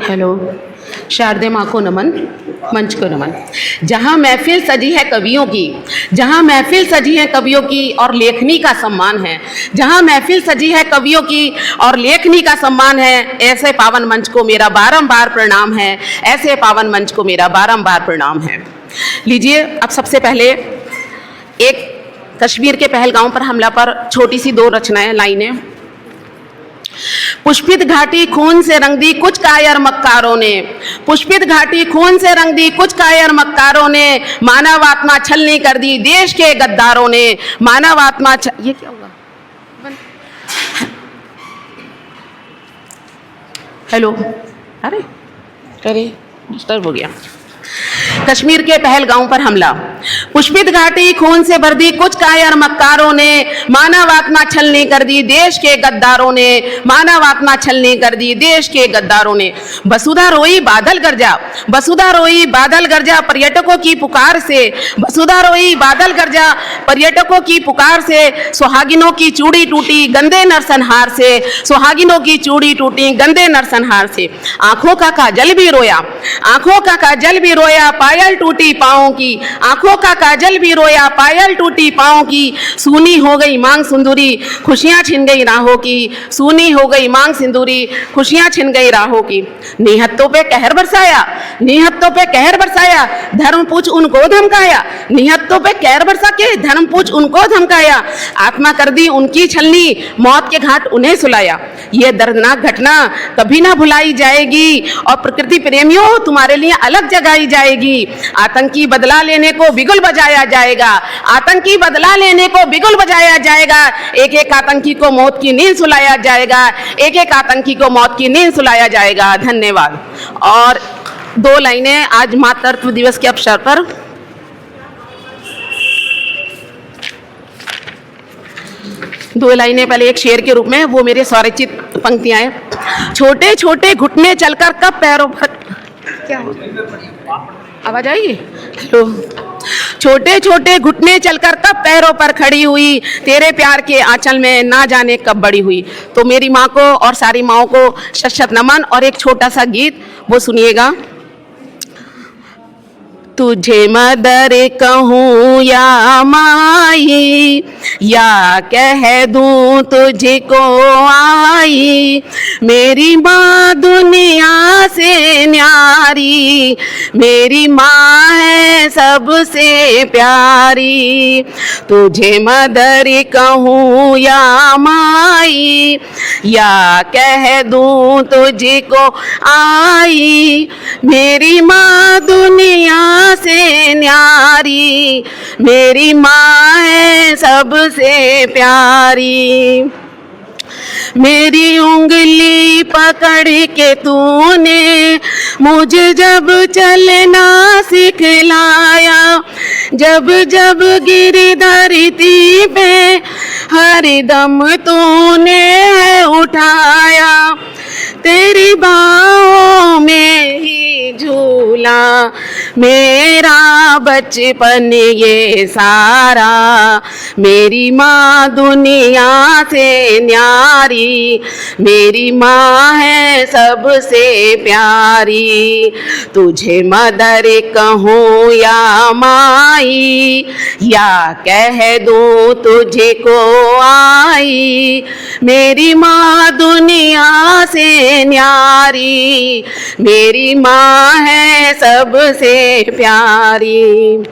Hello. शारदे माँ को नमन, मंच को नमन। जहाँ महफिल सजी है कवियों की, जहाँ महफिल सजी है कवियों की और लेखनी का सम्मान है, जहाँ महफिल सजी है कवियों की और लेखनी का सम्मान है, ऐसे पावन मंच को मेरा बारंबार प्रणाम है, ऐसे पावन मंच को मेरा बारंबार प्रणाम है। लीजिए, अब सबसे पहले एक कश्मीर के पहलगाम पर हमला पर छोटी सी दो रचनाएं, लाइनें। पुष्पित घाटी खून से रंग दी कुछ कायर मक्कारों ने, पुष्पित घाटी खून से रंग दी कुछ कायर मक्कारों ने, मानव आत्मा छलनी कर दी देश के गद्दारों ने, मानव आत्मा ये क्या हुआ? हेलो, अरे अरे डिस्टर्ब हो गया। कश्मीर के पहलगाम पर हमला। पुष्पित घाटी खून से भर दी कुछ कायर मक्कारों ने, मानव आत्मा छलनी कर दी देश के गद्दारों ने, मानव आत्मा छलनी कर दी देश के गद्दारों ने। वसुधा रोई बादल गरजा, वसुधा रोई बादल गरजा पर्यटकों की पुकार से, वसुधा रोई बादल गरजा पर्यटकों की पुकार से, सुहागिनों की चूड़ी टूटी गंदे नरसंहार से, सुहागिनों की चूड़ी टूटी गंदे नरसंहार से। आंखों का काजल भी रोया, आंखों का काजल भी रोया पायल टूटी पाँव की, आंखों का काजल भी रोया पायल टूटी पाँव की। सूनी हो गई मांग सिंदूरी खुशियां छिन गई राहों की, सूनी हो गई मांग सिंदूरी खुशियां छिन गई राहों की। निहत्तों पे कहर बरसाया, निहत्तों पे कहर बरसाया धर्म पूछ उनको धमकाया, निहत्तों पे कहर बरसा के धर्म पूछ उनको धमकाया। आत्मा कर दी उनकी छलनी मौत के घाट उन्हें सुलाया। ये दर्दनाक घटना कभी ना भुलाई जाएगी और प्रकृति प्रेमियों तुम्हारे लिए अलग जगाई जाएगी। आतंकी बदला लेने को बिगुल बजाया जाएगा, आतंकी बदला लेने को बिगुल बजाया जाएगा। एक एक आतंकी को मौत की नींद सुलाया जाएगा, एक एक आतंकी को मौत की नींद सुलाया जाएगा। धन्यवाद। और दो लाइनें आज मातृत्व दिवस के अवसर पर। दो लाइनें, पहले एक शेर के रूप में, वो मेरे स्वरचित पंक्तियां हैं। छोटे छोटे घुटने चलकर कब पैरों पर, क्या आवाज आएगी? हेलो। छोटे छोटे घुटने चलकर कब पैरों पर खड़ी हुई, तेरे प्यार के आंचल में ना जाने कब बड़ी हुई। तो मेरी माँ को और सारी माँओं को शत शत नमन। और एक छोटा सा गीत वो सुनिएगा। तुझे मदर कहूँ या माई, या कह दूँ तुझको आई, मेरी माँ दुनिया से न्यारी, मेरी माँ है सबसे प्यारी। तुझे मदर कहूँ या माई, या कह दूँ तुझको आई, मेरी माँ दुनिया से न्यारी, मेरी माँ है सबसे प्यारी। मेरी उंगली पकड़ के तूने मुझे जब चलना सिखलाया, जब जब गिरी धरती पे हर दम तूने उठाया, तेरी बाहों में ही झूला मेरा बचपन ये सारा, मेरी माँ दुनिया से न्यारी, मेरी माँ है सबसे प्यारी। तुझे मदर कहूँ या माई, या कह दूँ तुझको आई, मेरी माँ दुनिया से न्यारी, मेरी माँ है सबसे प्यारी।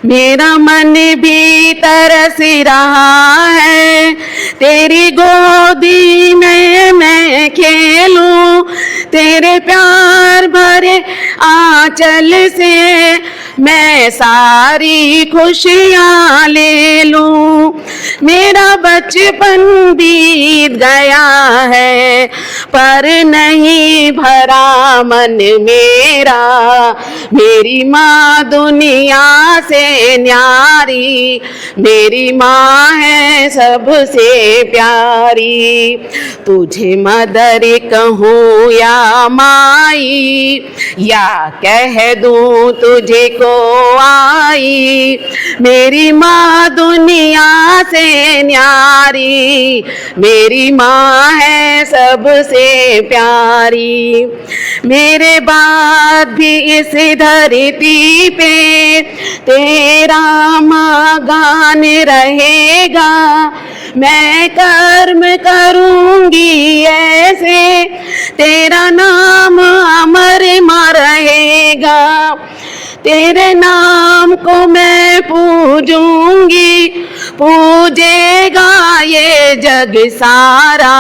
मेरा मन भी तरस रहा है तेरी गोदी में मैं खेलूं, तेरे प्यार भरे आंचल से मैं सारी खुशियाँ ले लूं। मेरा बचपन बीत गया है पर नहीं भरा मन मेरा, मेरी माँ दुनिया से न्यारी, मेरी माँ है सबसे प्यारी। तुझे मदर कहूँ या माई, या कह दूँ तुझको तुझको आई। मेरी माँ दुनिया से न्यारी, मेरी माँ है सबसे प्यारी। मेरे बाद भी इस धरती पे तेरा माँ गान रहेगा। मैं कर्म करूंगी ऐसे, तेरा नाम अमर में रहेगा। तेरे नाम को मैं पूजूंगी, पूजेगा ये जग सारा।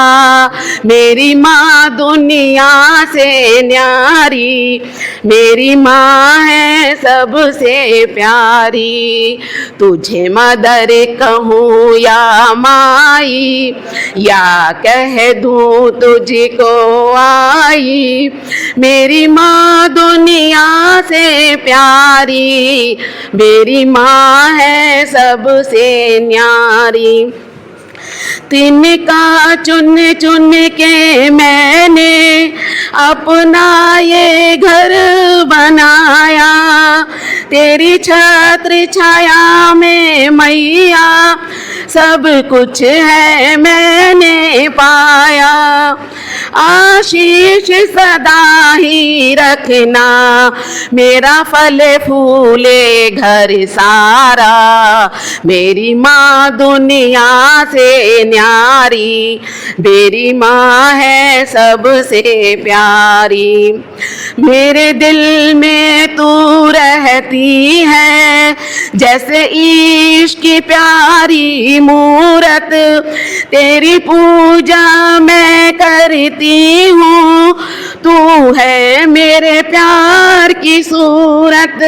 मेरी माँ दुनिया से न्यारी, मेरी माँ है सबसे प्यारी। तुझे मदर कहूँ या माई, या कह दूँ तुझको आई। मेरी माँ दुनिया से प्यारी, मेरी माँ है सबसे न्यारी। तिनका चुन चुन के मैंने अपना ये घर बनाया। तेरी छत्र छाया में मैया सब कुछ है मैंने पाया। आशीष सदा ही रखना, मेरा फल फूले घर सारा। मेरी माँ दुनिया से न्यारी, मेरी माँ है सबसे प्यारी। मेरे दिल में तू रहती है जैसे इश्क की प्यारी मूरत। तेरी पूजा मैं करती हूँ, तू है मेरे प्यार की सूरत।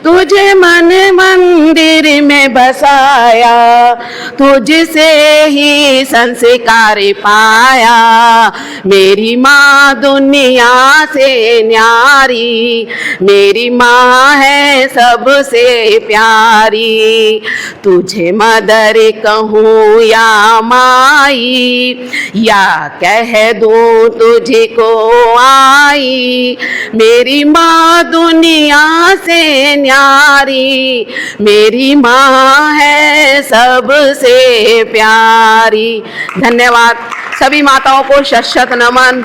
तुझे मन मंदिर में बसाया, तुझसे ही संस्कार पाया। मेरी माँ दुनिया से न्यारी, मेरी माँ है सबसे प्यारी। तुझे मदर कहूँ या माई, या कह दूँ तुझको आई। मेरी माँ दुनिया से न्यारी, मेरी माँ है सबसे प्यारी। धन्यवाद। सभी माताओं को शत शत नमन।